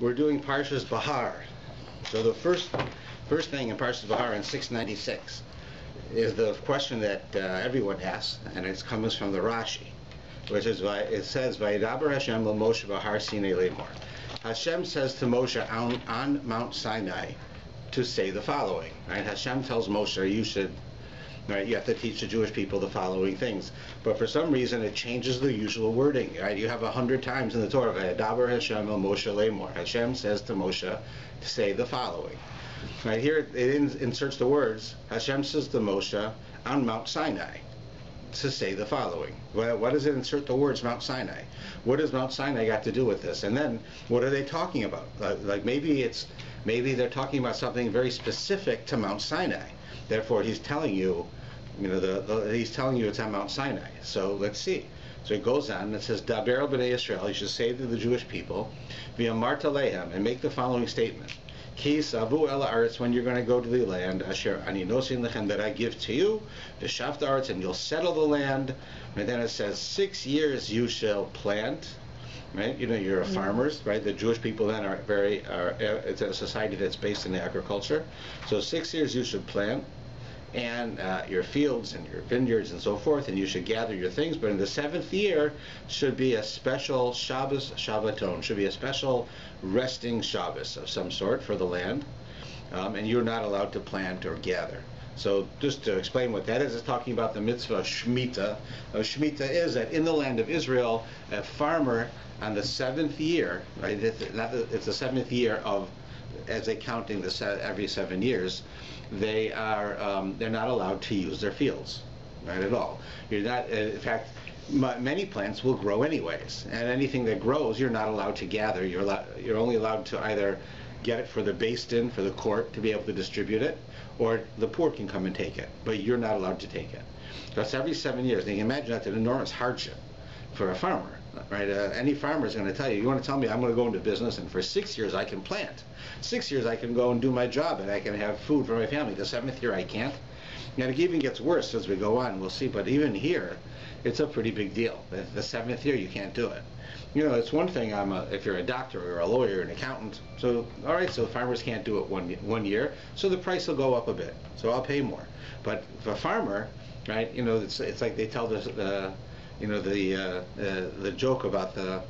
We're doing Parshas BeHar. So the first thing in Parshas BeHar in 696 is the question that everyone asks, and it comes from the Rashi, which is it says, "Vayidaber Hashem Moshe BeHar Sinai Lemor." Hashem says to Moshe on Mount Sinai to say the following. Right? Hashem tells Moshe, you have to teach the Jewish people the following things. But for some reason, it changes the usual wording. Right? You have 100 times in the Torah, "Vayidaber Hashem Moshe Lemor." Hashem says to Moshe to say the following. Right here, it inserts the words, Hashem says to Moshe on Mount Sinai to say the following. Well, what does it insert the words Mount Sinai? What does Mount Sinai got to do with this? And then, what are they talking about? Like maybe they're talking about something very specific to Mount Sinai. Therefore, he's telling you, he's telling you it's on Mount Sinai. So let's see. So it goes on and it says, Daber el b'nei Yisrael, you should say to the Jewish people, v'amarta lehem, and make the following statement. Ki savu el haaretz, when you're going to go to the land, asher ani nosin lechem, that I give to you, v'shavta haaretz, and you'll settle the land. And then it says, 6 years you shall plant. Right? You're farmers, right? The Jewish people then it's a society that's based in agriculture. So 6 years you should plant, and your fields and your vineyards and so forth, and you should gather your things. But in the 7th year should be a special Shabbos, Shabbaton, should be a special resting Shabbos of some sort for the land, and you're not allowed to plant or gather. So just to explain what that is, it's talking about the mitzvah of Shemitah. Shemitah is that in the land of Israel, a farmer on the 7th year, right? It's the 7th year of, as they counting every 7 years, they're not allowed to use their fields, right, at all. You're not. In fact, many plants will grow anyways, and anything that grows, you're not allowed to gather. You're only allowed to either get it for the beis din, for the court, to be able to distribute it, or the poor can come and take it, but you're not allowed to take it. That's every 7 years. And you can imagine that's an enormous hardship for a farmer, right? Any farmer is going to tell you, you want to tell me I'm going to go into business and for 6 years I can plant. 6 years I can go and do my job and I can have food for my family. The 7th year I can't. And it even gets worse as we go on, we'll see. But even here, it's a pretty big deal. The 7th year you can't do it. It's one thing if you're a doctor or a lawyer or an accountant. So, all right, so farmers can't do it one year, so the price will go up a bit. So I'll pay more. But for a farmer, right, it's like they tell the joke about the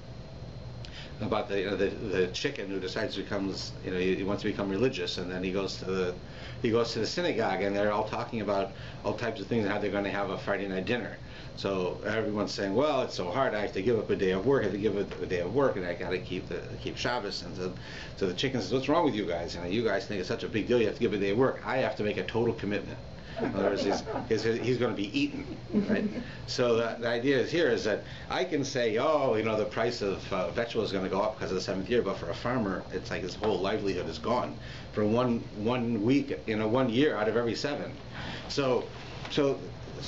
chicken who decides to become, he wants to become religious, and then he goes to the synagogue, and they're all talking about all types of things and how they're going to have a Friday night dinner. So everyone's saying, well, it's so hard, I have to give up a day of work, and I got to keep Shabbos. And so the chicken says, what's wrong with you guys? You guys think it's such a big deal, you have to give a day of work. I have to make a total commitment. In other words, he's going to be eaten, right? So the idea is that I can say, the price of vegetables is going to go up because of the 7th year, but for a farmer, it's like his whole livelihood is gone for one week, 1 year out of every 7.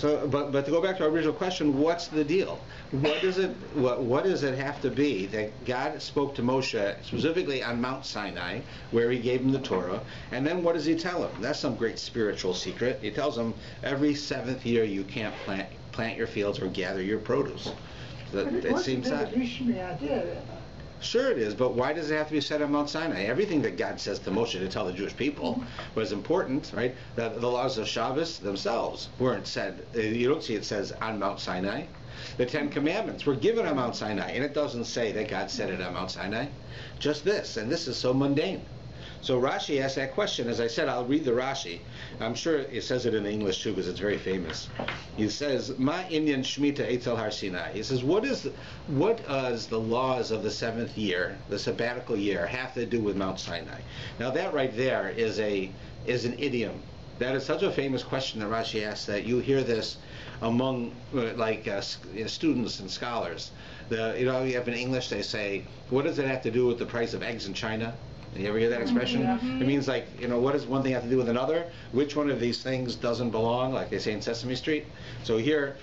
But to go back to our original question, what's the deal? What does it have to be that God spoke to Moshe specifically on Mount Sinai, where he gave him the Torah, and then what does he tell him? That's some great spiritual secret. He tells him every 7th year you can't plant your fields or gather your produce. It seems that. Sure it is, but why does it have to be said on Mount Sinai? Everything that God says to Moshe to tell the Jewish people was important, right? The laws of Shabbos themselves weren't said. You don't see it says on Mount Sinai. The 10 Commandments were given on Mount Sinai, and it doesn't say that God said it on Mount Sinai. Just this, and this is so mundane. So Rashi asked that question. As I said, I'll read the Rashi. I'm sure it says it in English too, because it's very famous. He says, "Ma inyan shmita etzel har Sinai." He says, what does the laws of the 7th year, the sabbatical year, have to do with Mount Sinai? Now that right there is an idiom. That is such a famous question that Rashi asks that you hear this among students and scholars. You have in English they say, what does it have to do with the price of eggs in China? You ever hear that expression? Mm-hmm. It means what does one thing have to do with another? Which one of these things doesn't belong, like they say in Sesame Street? So here,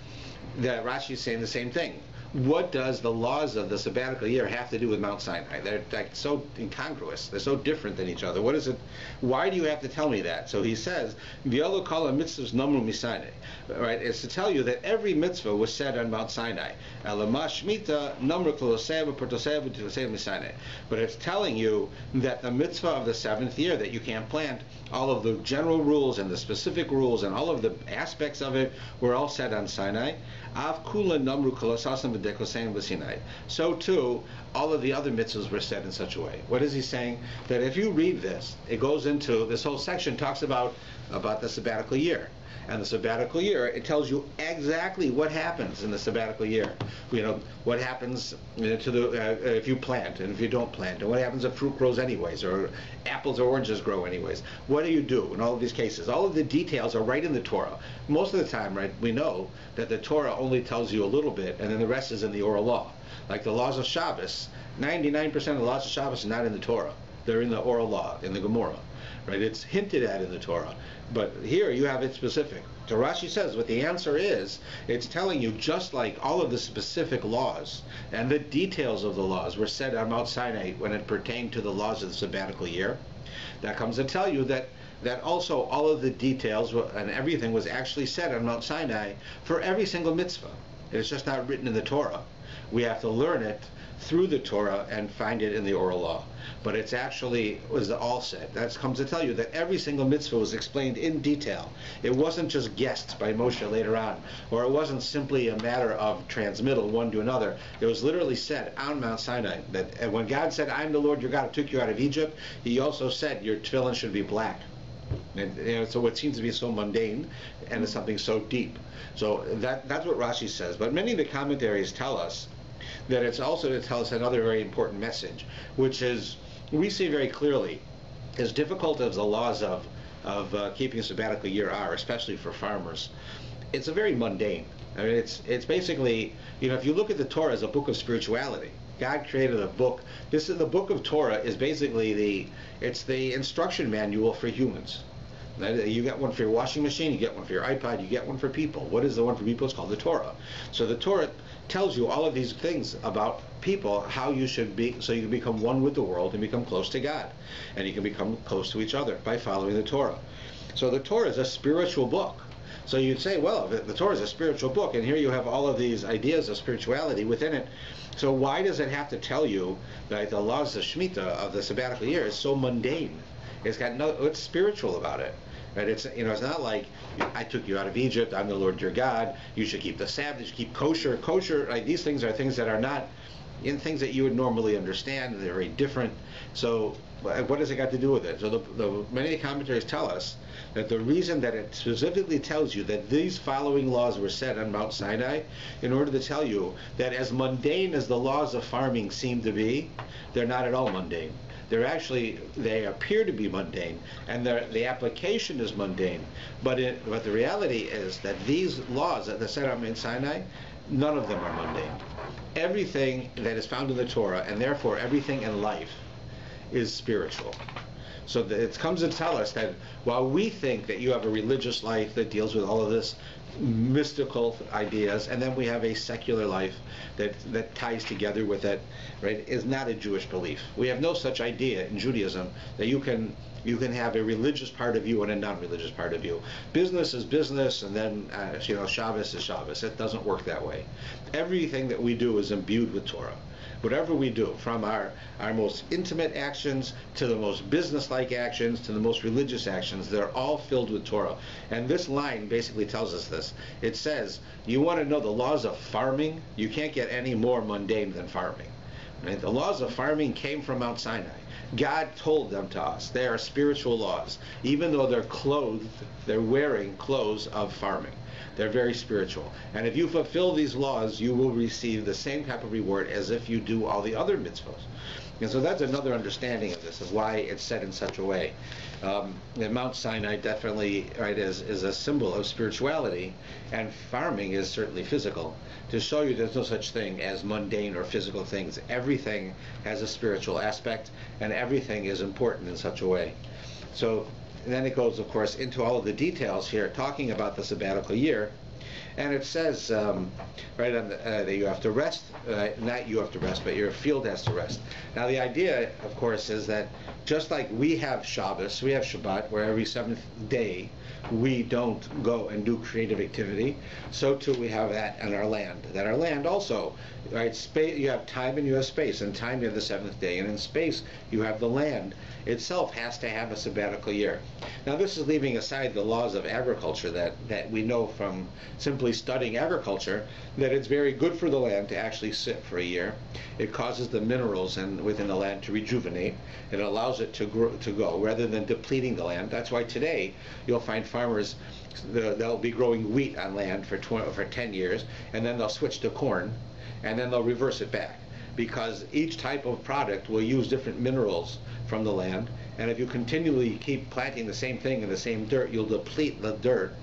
the Rashi is saying the same thing. what does the laws of the sabbatical year have to do with Mount Sinai? They're like so incongruous. They're so different than each other. What is it? Why do you have to tell me that? So he says, "V'yolo kol mitzvahs namru miSinai." Right? It's to tell you that every mitzvah was said on Mount Sinai. Elama shmita namru koloseva portoseva v'tiloseva miSinai. But it's telling you that the mitzvah of the seventh year, that you can't plant, all of the general rules and the specific rules and all of the aspects of it were all said on Sinai. Av kula namru kolosasam v'dekoseim v'Sinai. So too, all of the other mitzvahs were said in such a way. What is he saying? That if you read this, it goes into, this whole section talks about the sabbatical year. And the sabbatical year, it tells you exactly what happens in the sabbatical year. You know, what happens to the if you plant and if you don't plant, and what happens if fruit grows anyways, or apples or oranges grow anyways. What do you do in all of these cases? All of the details are right in the Torah. Most of the time, right, we know that the Torah only tells you a little bit, and then the rest is in the oral law. Like the laws of Shabbos, 99% of the laws of Shabbos are not in the Torah. They're in the oral law, in the Gemara. Right? It's hinted at in the Torah. But here you have it specific. So Rashi says what the answer is, it's telling you just like all of the specific laws and the details of the laws were said on Mount Sinai when it pertained to the laws of the sabbatical year. That comes to tell you that also all of the details and everything was actually said on Mount Sinai for every single mitzvah. It's just not written in the Torah. We have to learn it through the Torah and find it in the oral law. But it's actually was all said. That comes to tell you that every single mitzvah was explained in detail. It wasn't just guessed by Moshe later on, or it wasn't simply a matter of transmittal one to another. It was literally said on Mount Sinai that when God said, "I'm the Lord your God who took you out of Egypt," He also said your tefillin should be black. And so what seems to be so mundane and it's something so deep. So that's what Rashi says. But many of the commentaries tell us that it's also to tell us another very important message, which is we see very clearly, as difficult as the laws of keeping a sabbatical year are, especially for farmers, it's a very mundane. I mean, it's basically, you know, if you look at the Torah as a book of spirituality, God created a book. The book of Torah is basically the instruction manual for humans. You get one for your washing machine, you get one for your iPod, you get one for people. What is the one for people? It's called the Torah. So the Torah tells you all of these things about people, how you should be, so you can become one with the world and become close to God. And you can become close to each other by following the Torah. So the Torah is a spiritual book. So you'd say, well, the Torah is a spiritual book, and here you have all of these ideas of spirituality within it. So why does it have to tell you that the laws of Shemitah, of the sabbatical year, is so mundane? It's spiritual about it. Right? It's not like I took you out of Egypt, I'm the Lord your God, you should keep the Sabbath, you should keep kosher. Kosher, like, these things are things that are not in things that you would normally understand. They're very different. So what has it got to do with it? So many commentaries tell us that the reason that it specifically tells you that these following laws were set on Mount Sinai, in order to tell you that as mundane as the laws of farming seem to be, they're not at all mundane. They appear to be mundane, and the application is mundane. But the reality is that these laws that are set on Mount Sinai, none of them are mundane. Everything that is found in the Torah, and therefore everything in life, is spiritual. So it comes to tell us that while we think that you have a religious life that deals with all of this mystical ideas, and then we have a secular life that ties together with it, right, is not a Jewish belief. We have no such idea in Judaism that you can have a religious part of you and a non-religious part of you. Business is business, and then Shabbos is Shabbos. It doesn't work that way. Everything that we do is imbued with Torah. Whatever we do, from our most intimate actions to the most business-like actions to the most religious actions, they're all filled with Torah. And this line basically tells us this. It says, you want to know the laws of farming? You can't get any more mundane than farming. Right? The laws of farming came from Mount Sinai. God told them to us. They are spiritual laws. Even though they're wearing clothes of farming. They're very spiritual. And if you fulfill these laws, you will receive the same type of reward as if you do all the other mitzvahs. And so that's another understanding of this, of why it's said in such a way. And Mount Sinai definitely, right, is a symbol of spirituality, and farming is certainly physical, to show you there's no such thing as mundane or physical things. Everything has a spiritual aspect, and everything is important in such a way. So then it goes, of course, into all of the details here, talking about the sabbatical year. And it says right on that you have to rest, not you have to rest, but your field has to rest. Now the idea, of course, is that just like we have Shabbos, we have Shabbat, where every seventh day we don't go and do creative activity, so too we have that in our land. That our land also, right? Space, you have time and you have space. In time you have the seventh day, and in space you have the land itself has to have a sabbatical year. Now this is leaving aside the laws of agriculture that we know from simply studying agriculture, that it's very good for the land to actually sit for a year. It causes the minerals within the land to rejuvenate. It allows it to go rather than depleting the land. That's why today you'll find farmers, they'll be growing wheat on land for 10 years, and then they'll switch to corn, and then they'll reverse it back, because each type of product will use different minerals from the land, and if you continually keep planting the same thing in the same dirt, you'll deplete the dirt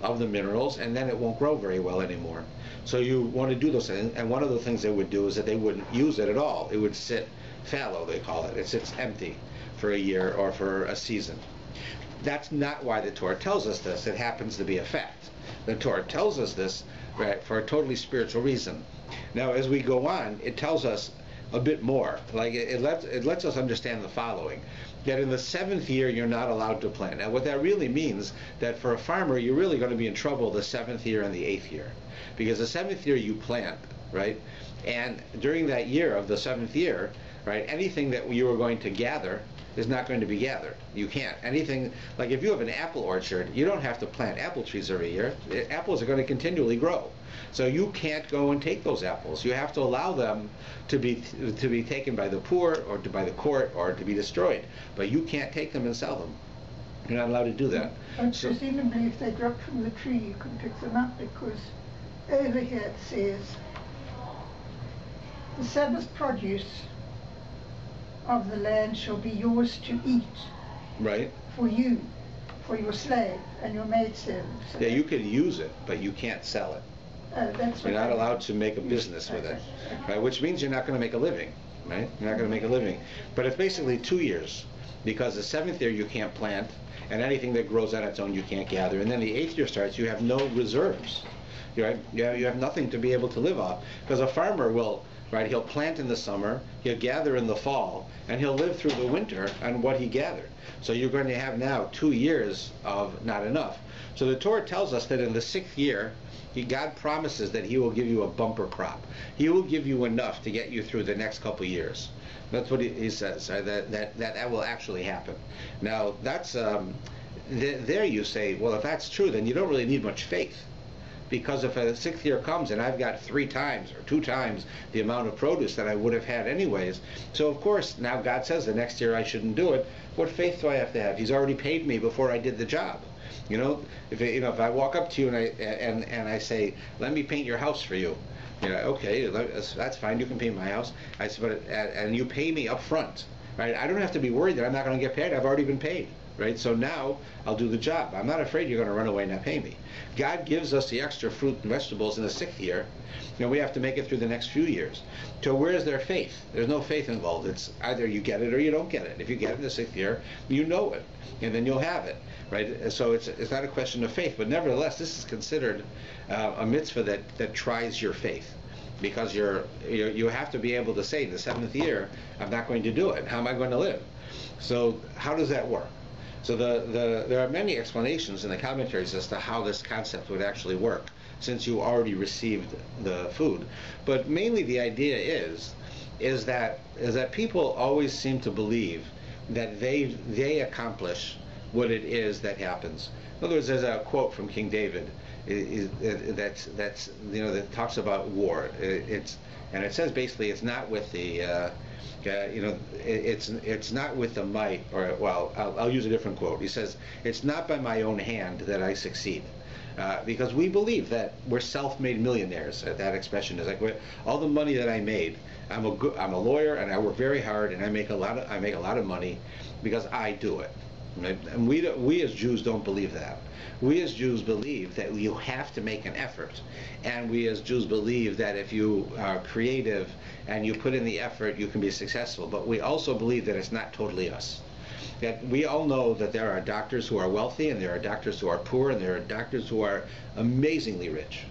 of the minerals, and then it won't grow very well anymore. So you want to do those things, and one of the things they would do is that they wouldn't use it at all. It would sit fallow, they call it. It sits empty for a year or for a season. That's not why the Torah tells us this. It happens to be a fact. The Torah tells us this, right, for a totally spiritual reason. Now, as we go on, it tells us a bit more. Like it lets us understand the following: that in the seventh year you're not allowed to plant. Now, what that really means, that for a farmer you're really going to be in trouble the seventh year and the eighth year, because the seventh year you plant, right, and during that year of the seventh year, right, anything that you are going to gather is not going to be gathered. You can't. Anything, like if you have an apple orchard, you don't have to plant apple trees every year. Apples are going to continually grow. So you can't go and take those apples. You have to allow them to be taken by the poor or by the court or to be destroyed. But you can't take them and sell them. You're not allowed to do that. And presumably if they drop from the tree you can pick them up, because over here it says the Sabbath produce of the land shall be yours to eat. Right. For you, for your slave and your maidservant. So yeah, you can use it, but you can't sell it. That's you're not allowed to make a business with it, right? Which means you're not going to make a living, right? You're not going to make a living. But it's basically 2 years, because the seventh year you can't plant, and anything that grows on its own you can't gather. And then the eighth year starts, you have no reserves. Right? You have nothing to be able to live off, because a farmer will, right, he'll plant in the summer, he'll gather in the fall, and he'll live through the winter on what he gathered. So you're going to have now 2 years of not enough. So the Torah tells us that in the sixth year, God promises that He will give you a bumper crop. He will give you enough to get you through the next couple of years. That's what He says. That will actually happen. Now that's there you say, well, if that's true, then you don't really need much faith. Because if a sixth year comes and I've got 3 times or 2 times the amount of produce that I would have had anyways, so of course now God says the next year I shouldn't do it. What faith do I have to have? He's already paid me before I did the job. You know, if I walk up to you and I say, let me paint your house for you, you know, okay, that's fine. You can paint my house. I said, but and you pay me up front, right? I don't have to be worried that I'm not going to get paid. I've already been paid. Right? So now I'll do the job. I'm not afraid you're going to run away and not pay me. God gives us the extra fruit and vegetables in the sixth year, and we have to make it through the next few years. So where's their faith? There's no faith involved. It's either you get it or you don't get it. If you get it in the sixth year, you know it, and then you'll have it. Right? So it's not a question of faith, but nevertheless, this is considered a mitzvah that tries your faith. Because you have to be able to say, the seventh year, I'm not going to do it. How am I going to live? So how does that work? So there are many explanations in the commentaries as to how this concept would actually work, since you already received the food. But mainly the idea is that people always seem to believe that they accomplish what it is that happens. In other words, there's a quote from King David that's that talks about war. And it says basically it's not with the it's not with the might, or well, I'll use a different quote. He says, it's not by my own hand that I succeed. Because we believe that we're self-made millionaires. That expression is like, all the money that I made, I'm a lawyer and I work very hard and I make a lot of money because I do it. Right? And we as Jews don't believe that. We as Jews believe that you have to make an effort, and we as Jews believe that if you are creative and you put in the effort, you can be successful. But we also believe that it's not totally us. That we all know that there are doctors who are wealthy, and there are doctors who are poor, and there are doctors who are amazingly rich.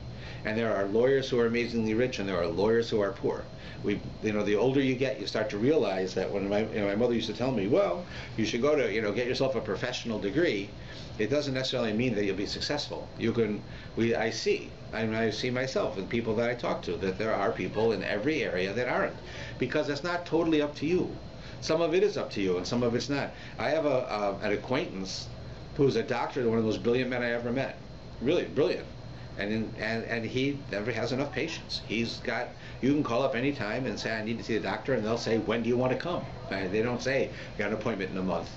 And there are lawyers who are amazingly rich, and there are lawyers who are poor. The older you get, you start to realize that when my mother used to tell me, well, you should go to, get yourself a professional degree. It doesn't necessarily mean that you'll be successful. I see myself and people that I talk to, that there are people in every area that aren't, because it's not totally up to you. Some of it is up to you, and some of it's not. I have an acquaintance who's a doctor, one of the most brilliant men I ever met. Really brilliant. And he never has enough patience. You can call up any time and say, I need to see the doctor, and they'll say, when do you want to come? They don't say, got an appointment in a month.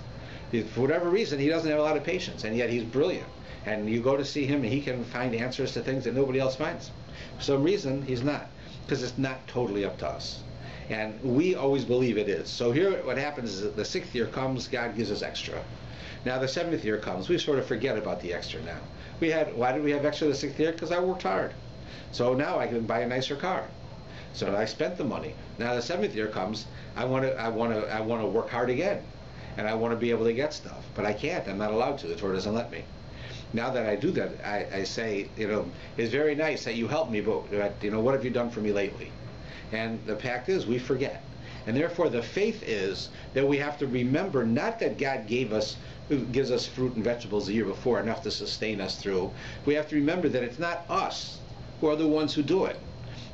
For whatever reason, he doesn't have a lot of patience, and yet he's brilliant. And you go to see him, and he can find answers to things that nobody else finds. For some reason, he's not, because it's not totally up to us. And we always believe it is. So here what happens is that the 6th year comes, God gives us extra. Now the 7th year comes, we sort of forget about the extra now. Why did we have extra the 6th year? Because I worked hard. So now I can buy a nicer car. So I spent the money. Now the 7th year comes, I want to work hard again. And I want to be able to get stuff. But I can't. I'm not allowed to. The Torah doesn't let me. Now that I do that, I say, it's very nice that you helped me, but what have you done for me lately? And the fact is, we forget. And therefore, the faith is that we have to remember not that God gives us fruit and vegetables the year before, enough to sustain us through. We have to remember that it's not us who are the ones who do it.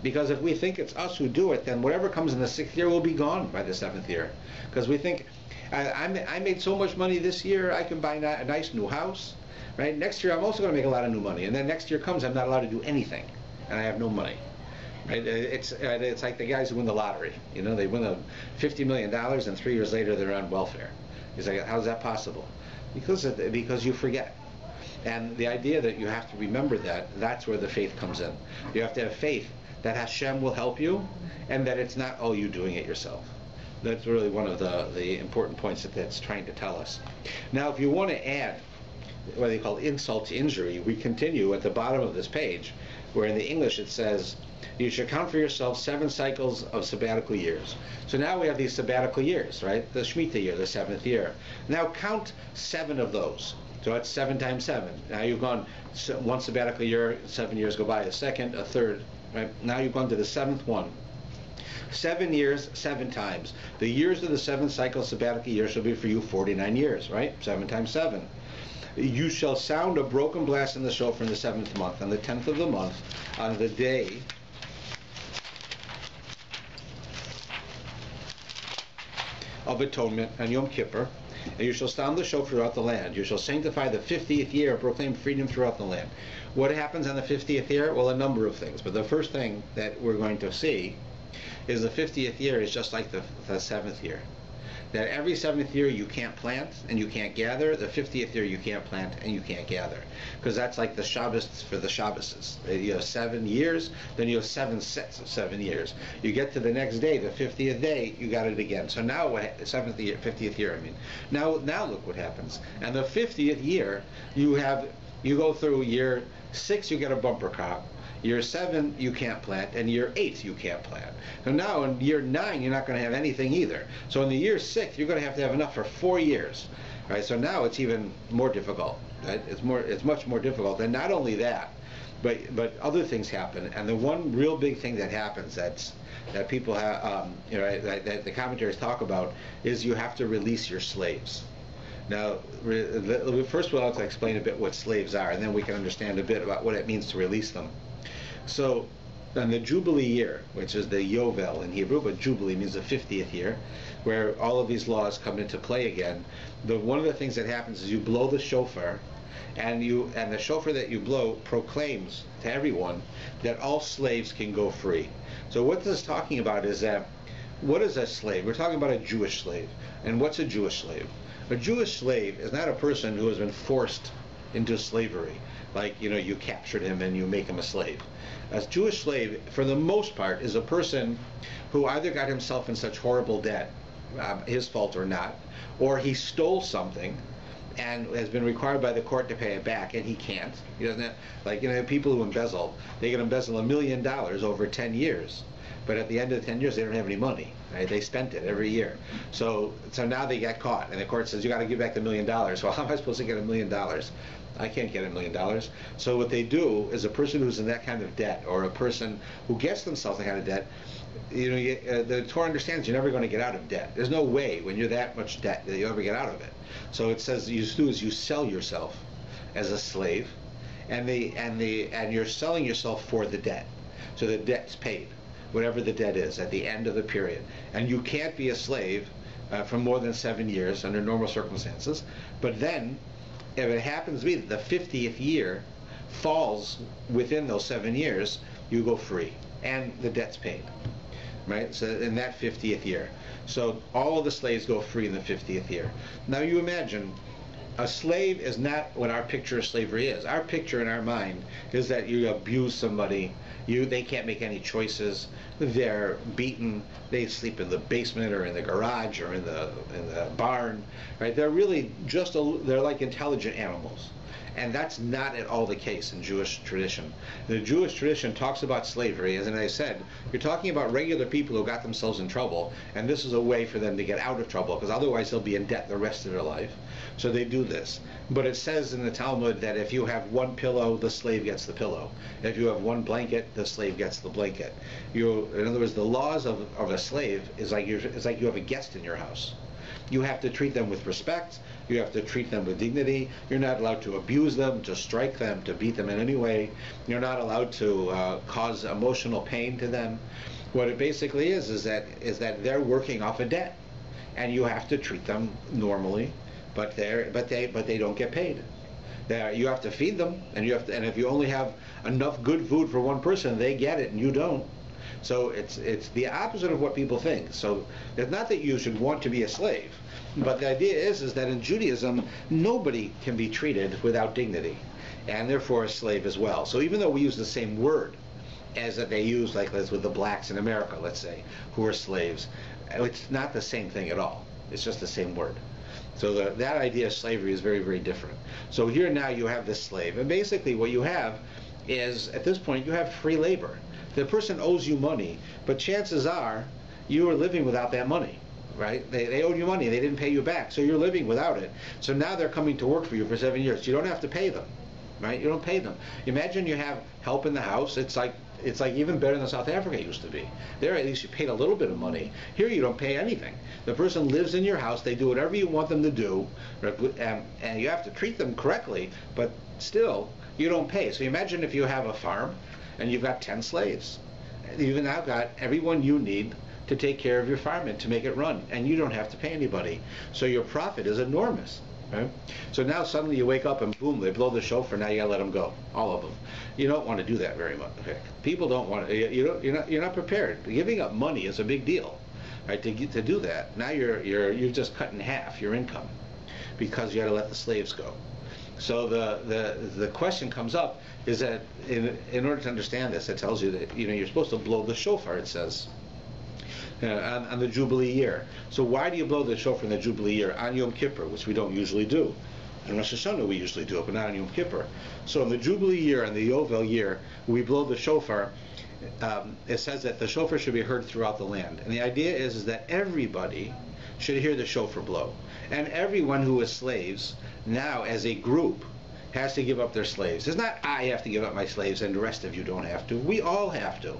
Because if we think it's us who do it, then whatever comes in the 6th year will be gone by the 7th year. Because we think, I made so much money this year, I can buy a nice new house. Right? Next year, I'm also going to make a lot of new money. And then next year comes, I'm not allowed to do anything. And I have no money. Right? It's like the guys who win the lottery. They win $50 million, and 3 years later they're on welfare. He's like, how's that possible? Because you forget. And the idea that you have to remember that's where the faith comes in. You have to have faith that Hashem will help you, and that it's not all you doing it yourself. That's really one of the important points that's trying to tell us. Now, if you want to add what they call insult to injury, we continue at the bottom of this page, where in the English it says, you should count for yourself 7 cycles of sabbatical years. So now we have these sabbatical years, right? The Shemitah year, the 7th year. Now count 7 of those. So that's 7 times 7. Now you've gone one sabbatical year, 7 years go by, a second, a third, right? Now you've gone to the 7th one. 7 years, 7 times. The years of the 7th cycle sabbatical year shall be for you 49 years, right? 7 times 7. You shall sound a broken blast in the shofar in the 7th month, on the 10th of the month, on the day of atonement, on Yom Kippur, and you shall sound the shofar throughout the land. You shall sanctify the 50th year and proclaim freedom throughout the land. What happens on the 50th year? Well, a number of things, but the first thing that we're going to see is the 50th year is just like the 7th year. That every 7th year you can't plant and you can't gather. The 50th year you can't plant and you can't gather. Because that's like the Shabbos for the Shabbases. You have 7 years, then you have 7 sets of 7 years. You get to the next day, the 50th day, you got it again. So now, 50th year, I mean. Now look what happens. And the 50th year, you go through year 6, you get a bumper crop. Year 7, you can't plant, and year 8, you can't plant. So now in year 9, you're not going to have anything either. So in the year 6, you're going to have enough for 4 years. Right? So now it's even more difficult. Right? It's much more difficult. And not only that, but other things happen. And the one real big thing that happens that people have, that the commentaries talk about, is you have to release your slaves. Now, first we'll have to explain a bit what slaves are, and then we can understand a bit about what it means to release them. So, on the Jubilee year, which is the Yovel in Hebrew, but Jubilee means the 50th year, where all of these laws come into play again, one of the things that happens is you blow the shofar, and the shofar that you blow proclaims to everyone that all slaves can go free. So what this is talking about is that, what is a slave? We're talking about a Jewish slave. And what's a Jewish slave? A Jewish slave is not a person who has been forced into slavery. Like, you captured him and you make him a slave. A Jewish slave, for the most part, is a person who either got himself in such horrible debt, his fault or not, or he stole something and has been required by the court to pay it back, and he can't. He doesn't have, people who embezzle, they can embezzle $1 million over 10 years. but at the end of the 10 years, they don't have any money. Right? They spent it every year. So now they get caught, and the court says, you got to give back the $1 million. Well, how am I supposed to get $1 million? I can't get $1 million. So what they do is a person who's in that kind of debt, or a person who gets themselves in that kind of debt, the Torah understands you're never going to get out of debt. There's no way when you're that much debt that you ever get out of it. So it says you do is you sell yourself as a slave, and you're selling yourself for the debt. So the debt's paid, whatever the debt is at the end of the period. And you can't be a slave for more than 7 years under normal circumstances. But then, if it happens to be that the 50th year falls within those 7 years, you go free, and the debt's paid. Right? So in that 50th year. So all of the slaves go free in the 50th year. Now you imagine, a slave is not what our picture of slavery is. Our picture in our mind is that you abuse somebody, they can't make any choices, they're beaten, they sleep in the basement or in the garage or in the barn, right? They're really they're like intelligent animals. And that's not at all the case in Jewish tradition. The Jewish tradition talks about slavery, as I said, you're talking about regular people who got themselves in trouble, and this is a way for them to get out of trouble, because otherwise they'll be in debt the rest of their life. So they do this. But it says in the Talmud that if you have one pillow, the slave gets the pillow. If you have one blanket, the slave gets the blanket. In other words, the laws of a slave is like you have a guest in your house. You have to treat them with respect. You have to treat them with dignity. You're not allowed to abuse them, to strike them, to beat them in any way. You're not allowed to cause emotional pain to them. What it basically is that they're working off a debt, and you have to treat them normally, but they don't get paid. You have to feed them, and if you only have enough good food for one person, they get it and you don't. So it's the opposite of what people think. So it's not that you should want to be a slave, but the idea is that in Judaism, nobody can be treated without dignity, and therefore a slave as well. So even though we use the same word as that they use, like with the blacks in America, let's say, who are slaves, it's not the same thing at all. It's just the same word. So that idea of slavery is very, very different. So here now you have this slave, and basically what you have is, at this point, you have free labor. The person owes you money, but chances are you are living without that money, right? They owed you money, they didn't pay you back, so you're living without it. So now they're coming to work for you for 7 years. You don't have to pay them, right? You don't pay them. Imagine you have help in the house. It's like even better than South Africa used to be. There at least you paid a little bit of money. Here you don't pay anything. The person lives in your house, they do whatever you want them to do, and you have to treat them correctly, but still you don't pay. So imagine if you have a farm and you've got 10 slaves. You've now got everyone you need to take care of your farm and to make it run, and you don't have to pay anybody. So your profit is enormous. Right? So now suddenly you wake up and boom, they blow the shofar. Now you gotta let them go, all of them. You don't want to do that very much. Okay? People don't want to. You're not prepared. Giving up money is a big deal, right? To do that, now you've just cut in half your income because you got to let the slaves go. So the question comes up is that in order to understand this, it tells you that you're supposed to blow the shofar. It says. On the Jubilee year. So why do you blow the shofar in the Jubilee year? On Yom Kippur, which we don't usually do. On Rosh Hashanah we usually do it, but not on Yom Kippur. So in the Jubilee year and the Yovel year, we blow the shofar. It says that the shofar should be heard throughout the land. And the idea is that everybody should hear the shofar blow. And everyone who is slaves, now as a group, has to give up their slaves. It's not I have to give up my slaves and the rest of you don't have to. We all have to.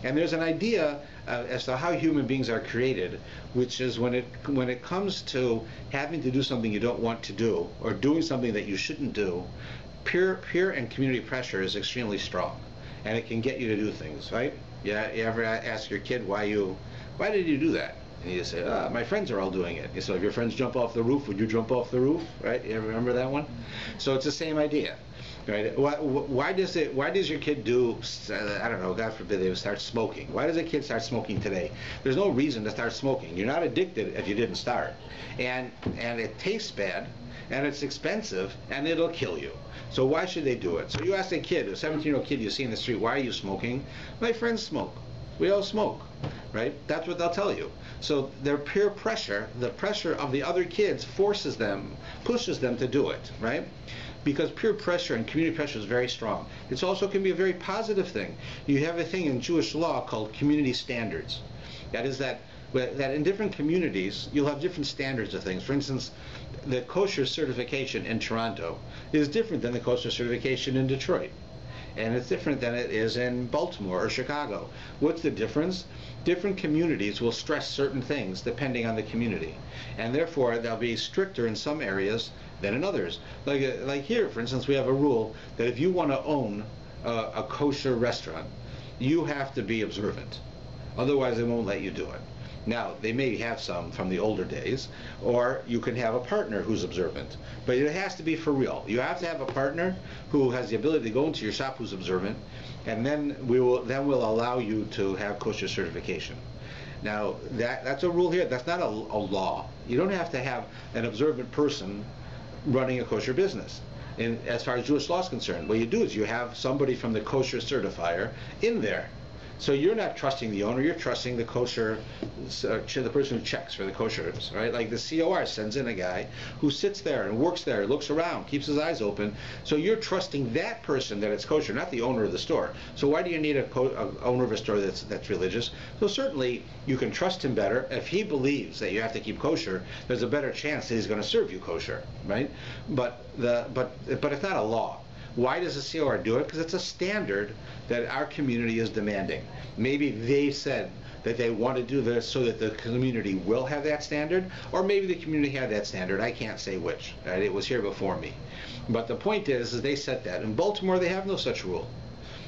And there's an idea as to how human beings are created, which is when it comes to having to do something you don't want to do or doing something that you shouldn't do, peer and community pressure is extremely strong, and it can get you to do things, right? Yeah, you ever ask your kid why did you do that? And you say, my friends are all doing it. So if your friends jump off the roof, would you jump off the roof? Right? You ever remember that one? So it's the same idea. Right? Why does your kid do, I don't know, God forbid they would start smoking. Why does a kid start smoking today? There's no reason to start smoking. You're not addicted if you didn't start. And it tastes bad, and it's expensive, and it'll kill you. So why should they do it? So you ask a 17-year-old kid you see in the street, why are you smoking? My friends smoke. We all smoke. Right? That's what they'll tell you. So their peer pressure, the pressure of the other kids pushes them to do it, right? because peer pressure and community pressure is very strong. It also can be a very positive thing. You have a thing in Jewish law called community standards. That is that in different communities you'll have different standards of things. For instance, the kosher certification in Toronto is different than the kosher certification in Detroit. And it's different than it is in Baltimore or Chicago. What's the difference? Different communities will stress certain things depending on the community. And therefore, they'll be stricter in some areas than in others. Like here, for instance, we have a rule that if you want to own a kosher restaurant, you have to be observant. Otherwise, they won't let you do it. Now, they may have some from the older days, or you can have a partner who's observant. But it has to be for real. You have to have a partner who has the ability to go into your shop who's observant, and then we'll allow you to have kosher certification. Now, that's a rule here. That's not a law. You don't have to have an observant person running a kosher business. And as far as Jewish law is concerned, what you do is you have somebody from the kosher certifier in there. So you're not trusting the owner, you're trusting the kosher, the person who checks for the koshers, right? Like the COR sends in a guy who sits there and works there, looks around, keeps his eyes open. So you're trusting that person that it's kosher, not the owner of the store. So why do you need a owner of a store that's religious? So certainly you can trust him better. If he believes that you have to keep kosher, there's a better chance that he's going to serve you kosher, right? But it's not a law. Why does the COR do it? Because it's a standard that our community is demanding. Maybe they said that they want to do this so that the community will have that standard, or maybe the community had that standard. I can't say which. Right? It was here before me. But the point is they set that. In Baltimore, they have no such rule.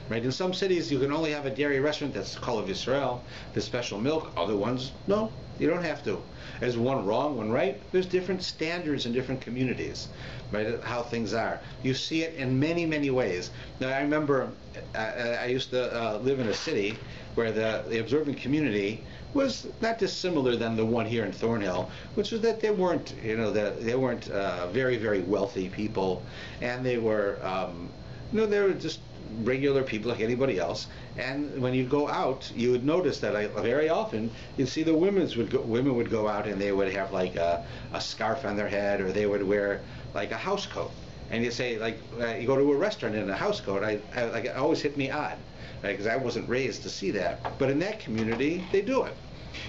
Right? In some cities, you can only have a dairy restaurant that's Kol of Yisrael, the special milk. Other ones, no, you don't have to. Is one wrong, one right? There's different standards in different communities, right? How things are. You see it in many, many ways. Now, I remember I used to live in a city where the observant community was not dissimilar than the one here in Thornhill, which was that they weren't, they weren't very, very wealthy people, and they were, they were just regular people like anybody else. And when you go out, you would notice that very often you'd see the women would go out and they would have like a scarf on their head, or they would wear like a house coat. And you say, like, you go to a restaurant in a house coat, it always hit me odd, right? Because I wasn't raised to see that. But in that community, they do it.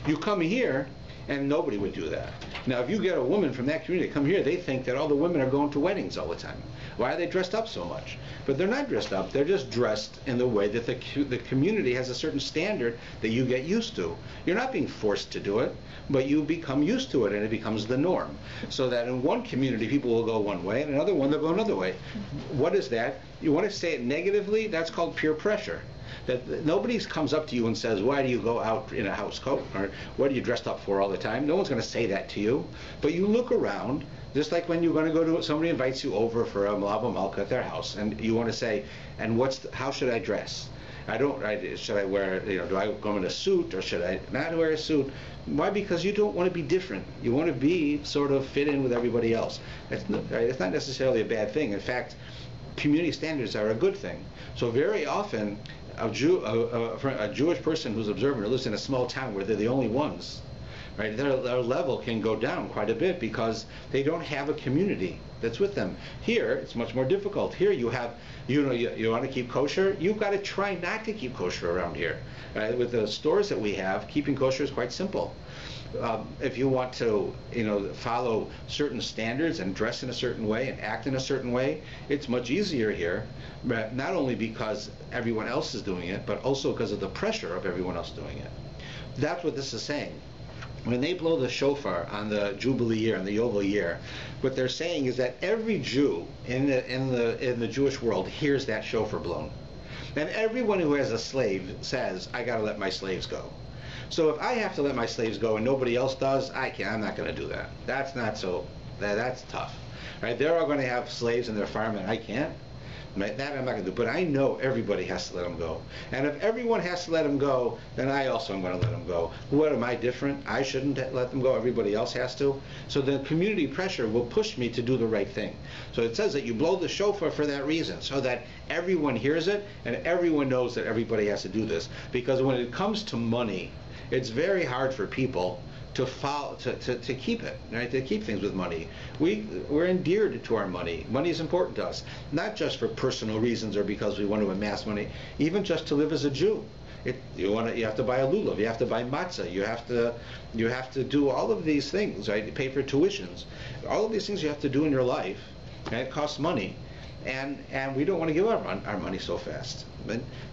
You come here, and nobody would do that. Now, if you get a woman from that community to come here, they think that all the women are going to weddings all the time. Why are they dressed up so much? But they're not dressed up. They're just dressed in the way that the community has a certain standard that you get used to. You're not being forced to do it, but you become used to it, and it becomes the norm. So that in one community, people will go one way, and another one, they'll go another way. What is that? You want to say it negatively? That's called peer pressure. That nobody comes up to you and says, why do you go out in a house coat, or what are you dressed up for all the time? No one's going to say that to you. But you look around, just like when you're going to go to, somebody invites you over for a malava malka at their house, and you want to say, and how should I dress? Should I wear, do I go in a suit, or should I not wear a suit? Why? Because you don't want to be different. You want to be sort of fit in with everybody else. It's not necessarily a bad thing. In fact, community standards are a good thing. So very often, a Jewish person who's observant or lives in a small town where they're the only ones, right? Their level can go down quite a bit because they don't have a community that's with them. Here, it's much more difficult. Here, you have, you want to keep kosher. You've got to try not to keep kosher around here. Right? With the stores that we have, keeping kosher is quite simple. If you want to, follow certain standards and dress in a certain way and act in a certain way, it's much easier here. Not only because everyone else is doing it, but also because of the pressure of everyone else doing it. That's what this is saying. When they blow the shofar on the Jubilee year and the Yovel year, what they're saying is that every Jew in the Jewish world hears that shofar blown, and everyone who has a slave says, "I got to let my slaves go." So if I have to let my slaves go and nobody else does, I'm not going to do that. That's tough. Right? They're all going to have slaves in their farm and I can't. Right? That I'm not going to do. But I know everybody has to let them go. And if everyone has to let them go, then I also am going to let them go. What, am I different? I shouldn't let them go. Everybody else has to. So the community pressure will push me to do the right thing. So it says that you blow the shofar for that reason, so that everyone hears it and everyone knows that everybody has to do this. Because when it comes to money, it's very hard for people to follow, to keep it, right? To keep things with money. We're endeared to our money. Money is important to us, not just for personal reasons or because we want to amass money, even just to live as a Jew. You have to buy a lulav, you have to buy matzah, you have to do all of these things, right? You pay for tuitions, all of these things you have to do in your life, and it costs money, and we don't want to give up our money so fast.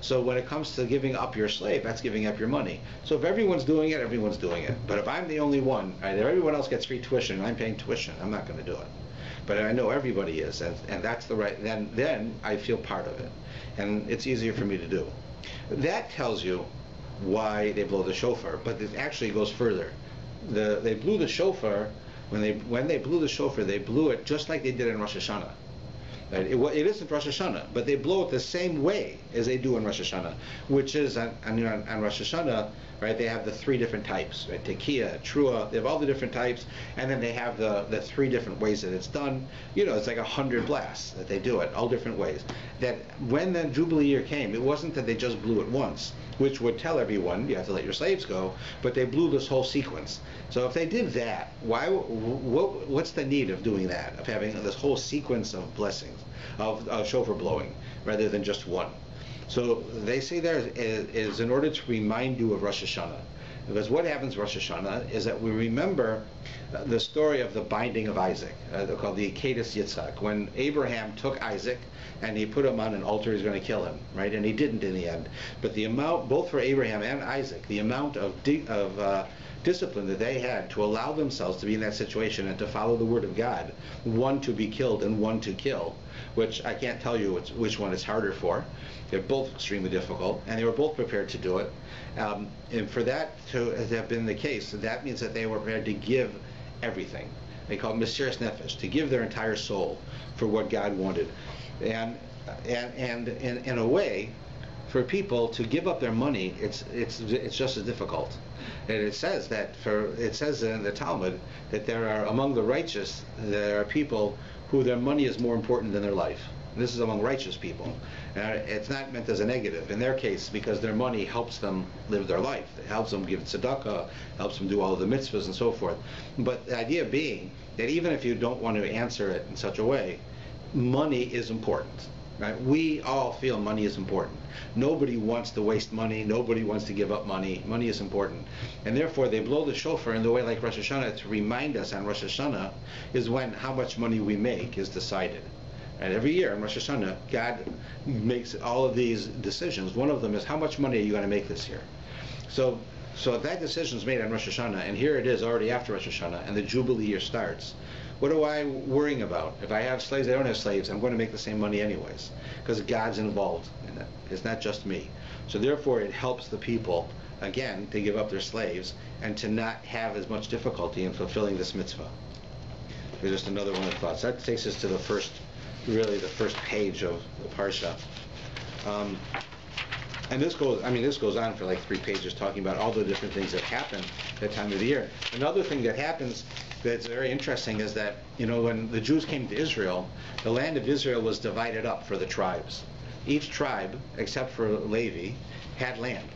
So when it comes to giving up your slave, that's giving up your money. So if everyone's doing it, everyone's doing it. But if I'm the only one, right, if everyone else gets free tuition and I'm paying tuition, I'm not going to do it. But I know everybody is, and that's the right. Then I feel part of it, and it's easier for me to do. That tells you why they blow the shofar, but it actually goes further. They blew the shofar when they blew the shofar. They blew it just like they did in Rosh Hashanah. Right? It isn't Rosh Hashanah, but they blow it the same way as they do in Rosh Hashanah, which is on Rosh Hashanah, right? They have the three different types, right? Tekiah, Trua, they have all the different types, and then they have the three different ways that it's done. It's like 100 blasts that they do it, all different ways. That when the Jubilee year came, it wasn't that they just blew it once, which would tell everyone you have to let your slaves go, but they blew this whole sequence. So if they did that, what's the need of doing that, of having this whole sequence of blessings, of shofar blowing, rather than just one? So they say there is in order to remind you of Rosh Hashanah. Because what happens Rosh Hashanah is that we remember the story of the binding of Isaac, called the Akedah Yitzhak, when Abraham took Isaac and he put him on an altar. He's going to kill him, right? And he didn't in the end. But the amount, both for Abraham and Isaac, the amount of discipline that they had to allow themselves to be in that situation and to follow the word of God, one to be killed and one to kill, which I can't tell you which one is harder for. They're both extremely difficult, and they were both prepared to do it. And for that to have been the case, that means that they were prepared to give everything. They call it Mesiras Nefesh, to give their entire soul for what God wanted. And in a way, for people to give up their money, it's just as difficult. And it says in the Talmud that there are among the righteous, there are people who their money is more important than their life. And this is among righteous people. It's not meant as a negative in their case, because their money helps them live their life. It helps them give tzedakah, helps them do all of the mitzvahs and so forth. But the idea being that even if you don't want to answer it in such a way, money is important. Right? We all feel money is important. Nobody wants to waste money. Nobody wants to give up money. Money is important. And therefore, they blow the shofar in the way like Rosh Hashanah to remind us on Rosh Hashanah is when how much money we make is decided. And every year in Rosh Hashanah, God makes all of these decisions. One of them is how much money are you going to make this year? So that decision is made on Rosh Hashanah, and here it is already after Rosh Hashanah, and the Jubilee year starts. What am I worrying about? If I have slaves, I don't have slaves, I'm going to make the same money anyways, because God's involved in it. It's not just me. So therefore, it helps the people, again, to give up their slaves and to not have as much difficulty in fulfilling this mitzvah. Here's just another one of the thoughts. That takes us to the first page of the parsha. And this goes on for like 3 pages, talking about all the different things that happen at that time of the year. Another thing that happens that's very interesting is that, when the Jews came to Israel, the land of Israel was divided up for the tribes. Each tribe, except for Levi, had land.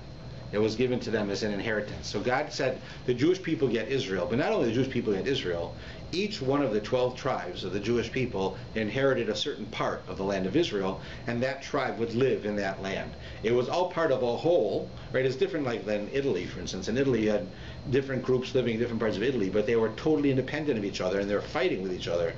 It was given to them as an inheritance. So God said the Jewish people get Israel, but not only the Jewish people get Israel, each one of the 12 tribes of the Jewish people inherited a certain part of the land of Israel, and that tribe would live in that land. It was all part of a whole, right? It's different than Italy, for instance. In Italy, you had different groups living in different parts of Italy, but they were totally independent of each other, and they were fighting with each other.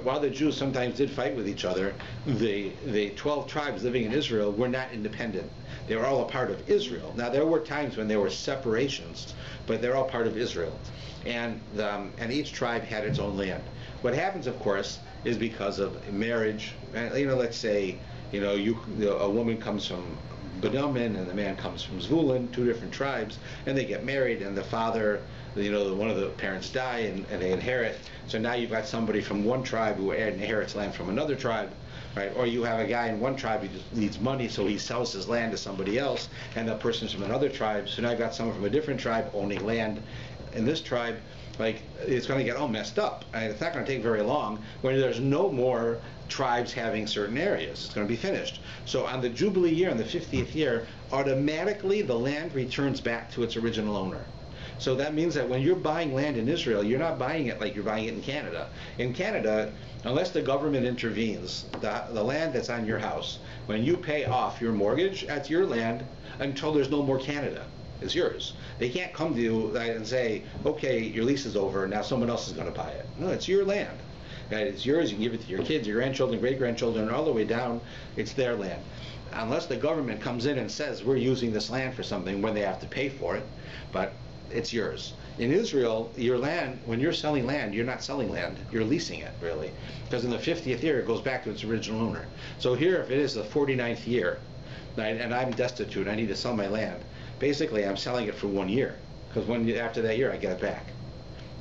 While the Jews sometimes did fight with each other, the 12 tribes living in Israel were not independent. They were all a part of Israel. Now, there were times when there were separations, but they're all part of Israel. And each tribe had its own land. What happens, of course, is because of marriage. Let's say, a woman comes from Benjamin and the man comes from Zvulun, 2 different tribes, and they get married, and the father, one of the parents die, and they inherit. So now you've got somebody from one tribe who inherits land from another tribe. Right? Or you have a guy in one tribe who just needs money, so he sells his land to somebody else, and that person's from another tribe. So now you've got someone from a different tribe owning land in this tribe. It's going to get all messed up. It's not going to take very long when there's no more tribes having certain areas. It's going to be finished. So on the Jubilee year, on the 50th year, automatically the land returns back to its original owner. So that means that when you're buying land in Israel, you're not buying it like you're buying it in Canada. In Canada, unless the government intervenes, the land that's on your house, when you pay off your mortgage, that's your land until there's no more Canada. It's yours. They can't come to you and say, okay, your lease is over, now someone else is going to buy it. No, it's your land. It's yours. You can give it to your kids, your grandchildren, great-grandchildren, and all the way down, it's their land. Unless the government comes in and says, we're using this land for something, when they have to pay for it, but it's yours. In Israel, your land, when you're selling land, you're not selling land, you're leasing it, really. Because in the 50th year, it goes back to its original owner. So here, if it is the 49th year, and I'm destitute, I need to sell my land, basically I'm selling it for 1 year. Because after that year, I get it back.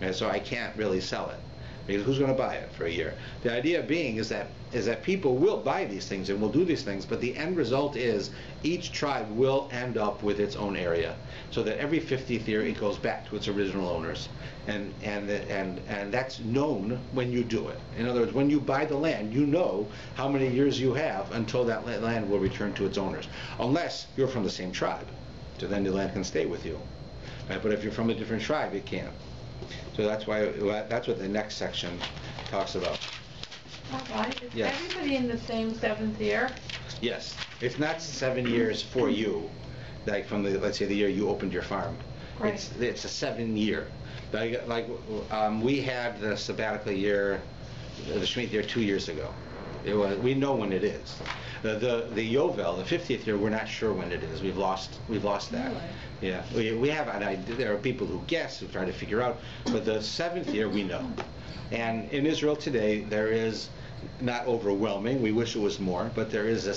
And so I can't really sell it. Because who's going to buy it for a year? The idea being is that people will buy these things and will do these things, but the end result is each tribe will end up with its own area, so that every 50th year it goes back to its original owners, and that's known when you do it. In other words, when you buy the land, you know how many years you have until that land will return to its owners, unless you're from the same tribe, so then the land can stay with you. Right? But if you're from a different tribe, it can't. So that's what the next section talks about. Rabbi, is Yes. everybody in the same 7th year? Yes, it's not 7 years for you, like from let's say the year you opened your farm. Right. It's a 7 year. We had the sabbatical year, the Shemitah year 2 years ago. We know when it is. The Yovel, the 50th year, we're not sure when it is. We've lost that. Really? Yeah, we have an idea. There are people who guess, who try to figure out, but the 7th year we know. And in Israel today, there is not overwhelming. We wish it was more, but there is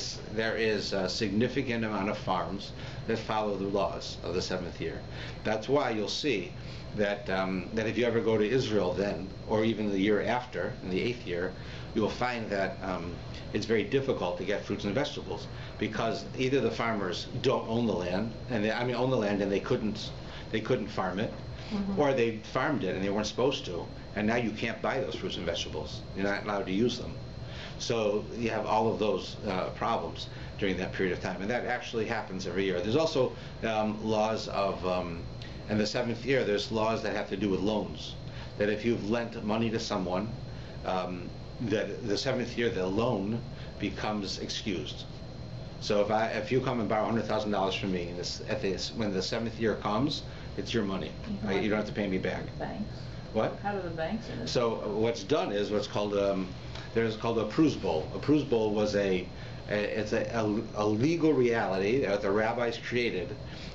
a significant amount of farms that follow the laws of the 7th year. That's why you'll see that if you ever go to Israel then, or even the year after, in the 8th year, you'll find that it's very difficult to get fruits and vegetables, because either the farmers don't own the land, own the land and they couldn't farm it, or they farmed it and they weren't supposed to, and now you can't buy those fruits and vegetables. You're not allowed to use them. So you have all of those problems during that period of time, and that actually happens every year. There's also laws of, in the 7th year, there's laws that have to do with loans, that if you've lent money to someone, that the 7th year the loan becomes excused. So if you come and borrow $100,000 from me, when the 7th year comes, it's your money. Right? You don't have to pay me back. Banks. What? How do the banks do this? So what's done is what's called there's called a prusbul. A prusbul was a legal reality that the rabbis created